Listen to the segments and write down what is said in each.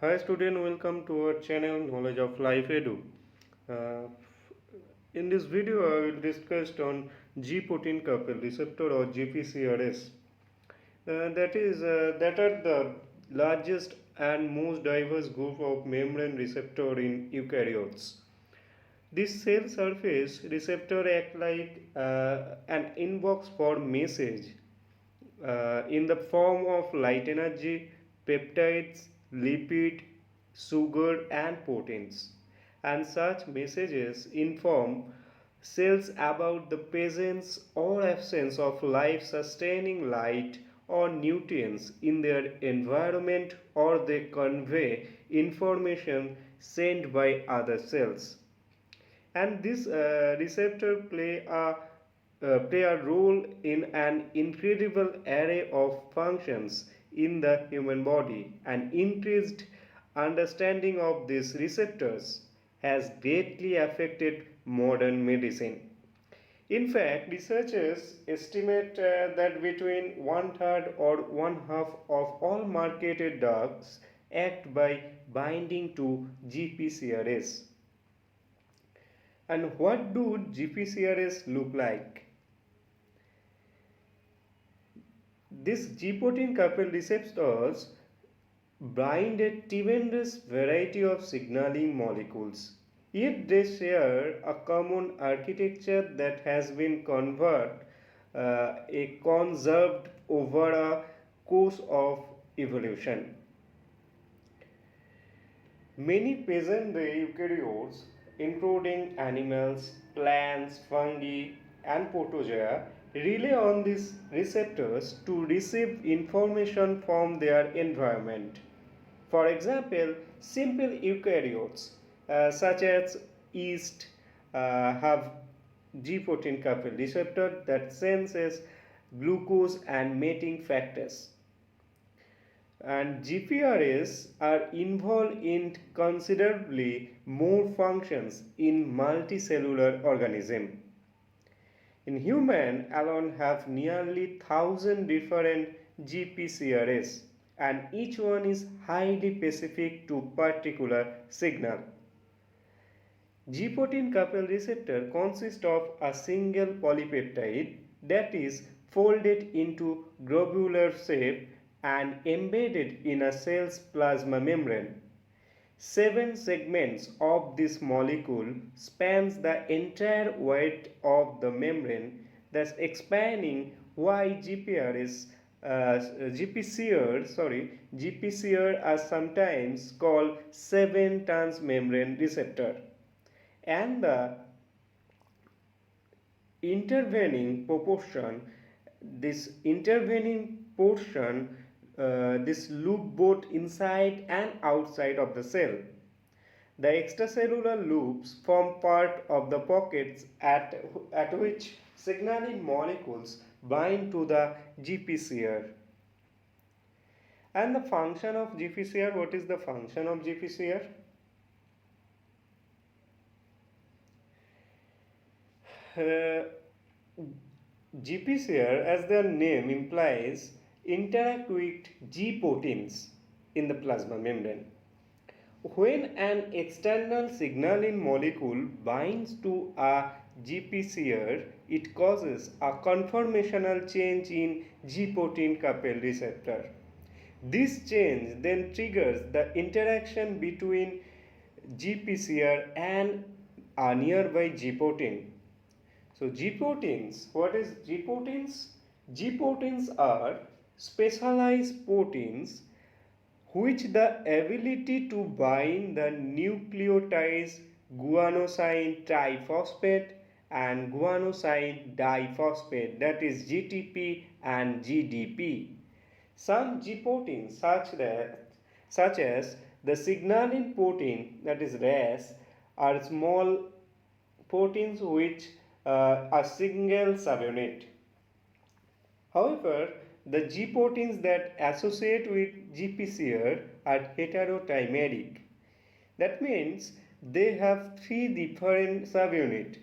Hi student, welcome to our channel Knowledge of Life Edu. Uh, in this video, I will discuss on G protein couple receptor or GPCRs. That are the largest and most diverse group of membrane receptor in eukaryotes. This cell surface receptor act like an inbox for message in the form of light energy, peptides, lipid, sugar, and proteins. And such messages inform cells about the presence or absence of life sustaining light or nutrients in their environment, or they convey information sent by other cells. And this receptor play a role in an incredible array of functions in the human body. An increased understanding of these receptors has greatly affected modern medicine. In fact, researchers estimate that between one third or one half of all marketed drugs act by binding to GPCRs. And what do GPCRs look like? These G protein coupled receptors bind a tremendous variety of signaling molecules. Yet they share a common architecture that has been conserved over a course of evolution. Many present day eukaryotes, including animals, plants, fungi, and protozoa, rely on these receptors to receive information from their environment. For example, simple eukaryotes such as yeast have G protein coupled receptor that senses glucose and mating factors, and GPRs are involved in considerably more functions in multicellular organism. In human alone have nearly 1,000 different GPCRs, and each one is highly specific to particular signal. G protein coupled receptor consists of a single polypeptide that is folded into globular shape and embedded in a cell's plasma membrane. 7 segments of this molecule spans the entire width of the membrane, thus explaining why GPCR are sometimes called 7 transmembrane receptor. And the intervening proportion this intervening portion this loop both inside and outside of the cell. The extracellular loops form part of the pockets at which signaling molecules bind to the GPCR. And the function of GPCR, what is the function of GPCR? Uh, GPCR, as their name implies, interact with G proteins in the plasma membrane. When an external signaling molecule binds to a GPCR, it causes a conformational change in G protein coupled receptor. This change then triggers the interaction between GPCR and a nearby G protein. So G proteins, what is G proteins? G proteins are specialized proteins which the ability to bind the nucleotides guanosine triphosphate and guanosine diphosphate, that is GTP and GDP. Some G proteins such as the signaling protein, that is RAS, are small proteins which a single subunit. However, the G proteins that associate with GPCR are heterotrimeric. That means they have 3 different subunits: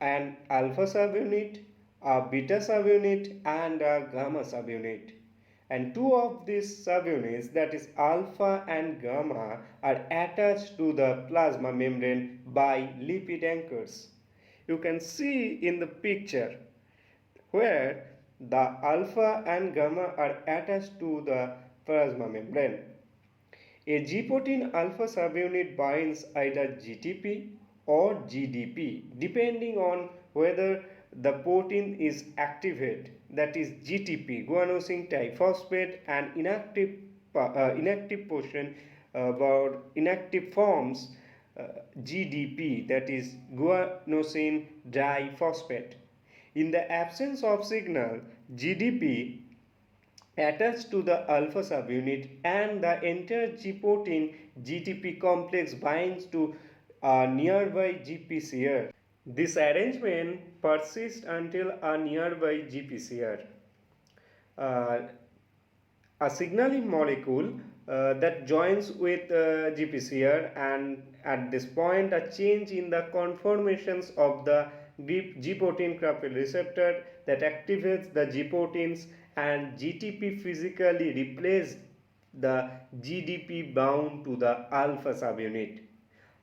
an alpha subunit, a beta subunit, and a gamma subunit. And two of these subunits, that is alpha and gamma, are attached to the plasma membrane by lipid anchors. You can see in the picture where the alpha and gamma are attached to the plasma membrane. A G-protein alpha subunit binds either GTP or GDP depending on whether the protein is activated, that is GTP, guanosine triphosphate, and inactive portion or inactive forms GDP, that is guanosine diphosphate. In the absence of signal, GDP attached to the alpha subunit and the entire G-protein GTP complex binds to a nearby GPCR. This arrangement persists until a nearby GPCR. Uh, a signaling molecule that joins with GPCR, and at this point a change in the conformations of the G-protein coupled receptor that activates the G-proteins, and GTP physically replaces the GDP bound to the alpha subunit.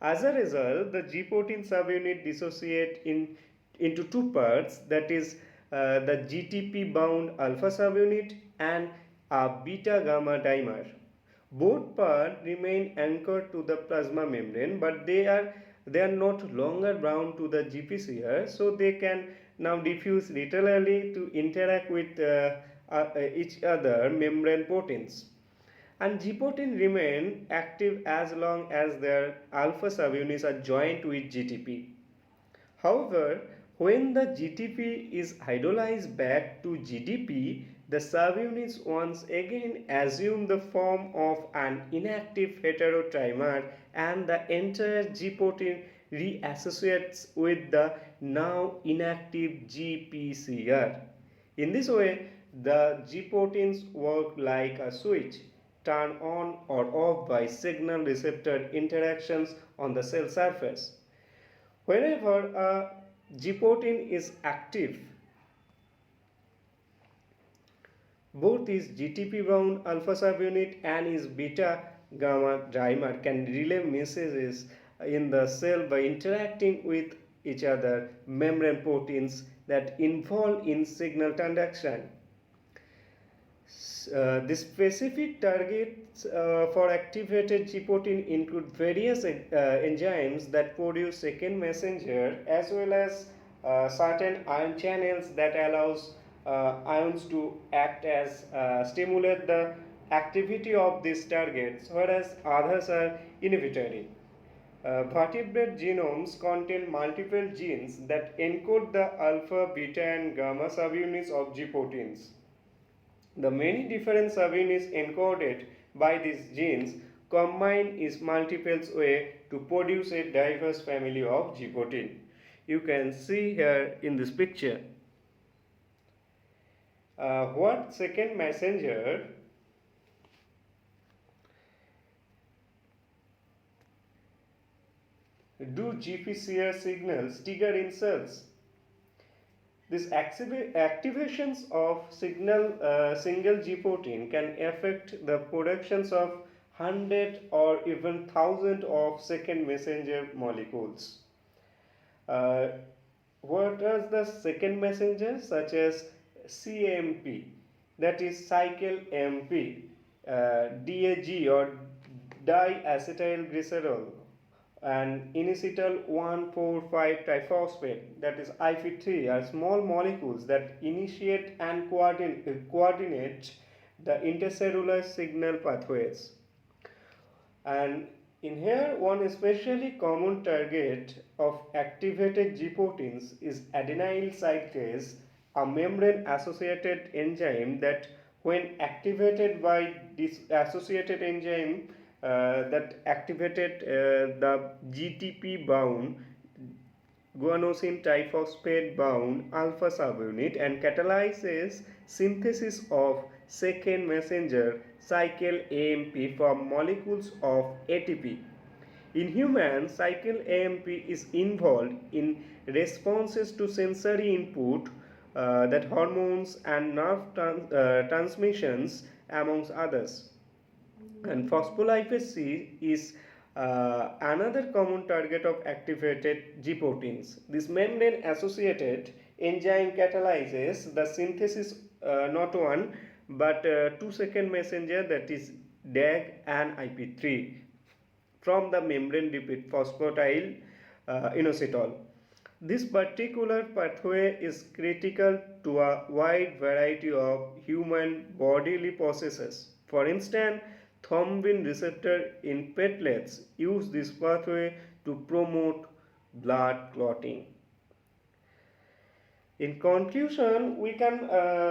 As a result, the G-protein subunit dissociate into two parts, that is the GTP bound alpha subunit and a beta gamma dimer. Both parts remain anchored to the plasma membrane, but they are not longer bound to the GPCR, so they can now diffuse laterally to interact with each other membrane proteins. And G-protein remain active as long as their alpha subunits are joined with GTP. However, when the GTP is hydrolyzed back to GDP, the subunits once again assume the form of an inactive heterotrimer, and the entire G-protein reassociates with the now inactive GPCR. In this way, the G-proteins work like a switch, turned on or off by signal receptor interactions on the cell surface. Whenever a G-protein is active, both its GTP bound alpha subunit and its beta gamma dimer can relay messages in the cell by interacting with each other membrane proteins that involve in signal transduction. The specific targets for activated G-protein include various enzymes that produce second messenger, as well as certain ion channels that allows ions to act as stimulate the activity of these targets, whereas others are inhibitory. Vertebrate genomes contain multiple genes that encode the alpha, beta, and gamma subunits of G proteins. The many different subunits encoded by these genes combine in multiple ways to produce a diverse family of G protein. You can see here in this picture. What second messenger do GPCR signals trigger in cells? This activations of single G protein can affect the productions of 100 or even 1000 of second messenger molecules. What are the second messengers? Such as CAMP, that is cycle MP, DAG or diacetylglycerol, and inositol 1,4,5 triphosphate, that is IP3, are small molecules that initiate and coordinate the intercellular signal pathways. And in here, one especially common target of activated G proteins is adenyl cyclase, a membrane associated enzyme that, when activated by this associated enzyme, that activated the GTP bound guanosine triphosphate bound alpha subunit and catalyzes synthesis of second messenger cycle AMP from molecules of ATP. In humans, cycle AMP is involved in responses to sensory input, that hormones and nerve transmissions, amongst others. And phospholipase C is another common target of activated G proteins. This membrane associated enzyme catalyzes the synthesis not one but two-second messenger, that is DAG and IP3, from the membrane lipid phosphatidyl inositol. This particular pathway is critical to a wide variety of human bodily processes. For instance, thrombin receptor in platelets use this pathway to promote blood clotting. In conclusion, we can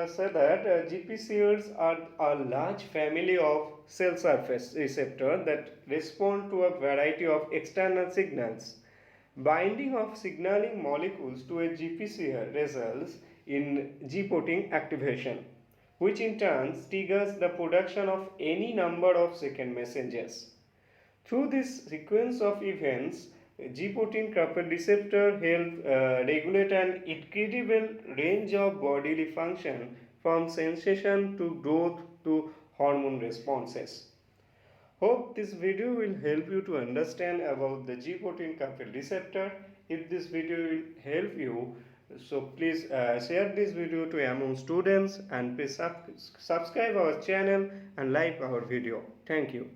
say that GPCRs are a large family of cell surface receptors that respond to a variety of external signals. Binding of signaling molecules to a GPCR results in G protein activation, which in turn triggers the production of any number of second messengers. Through this sequence of events, G protein coupled receptor help regulate an incredible range of bodily function, from sensation to growth to hormone responses. Hope this video will help you to understand about the G protein coupled receptor. If this video will help you, so please share this video to among students, and please subscribe our channel and like our video. Thank you.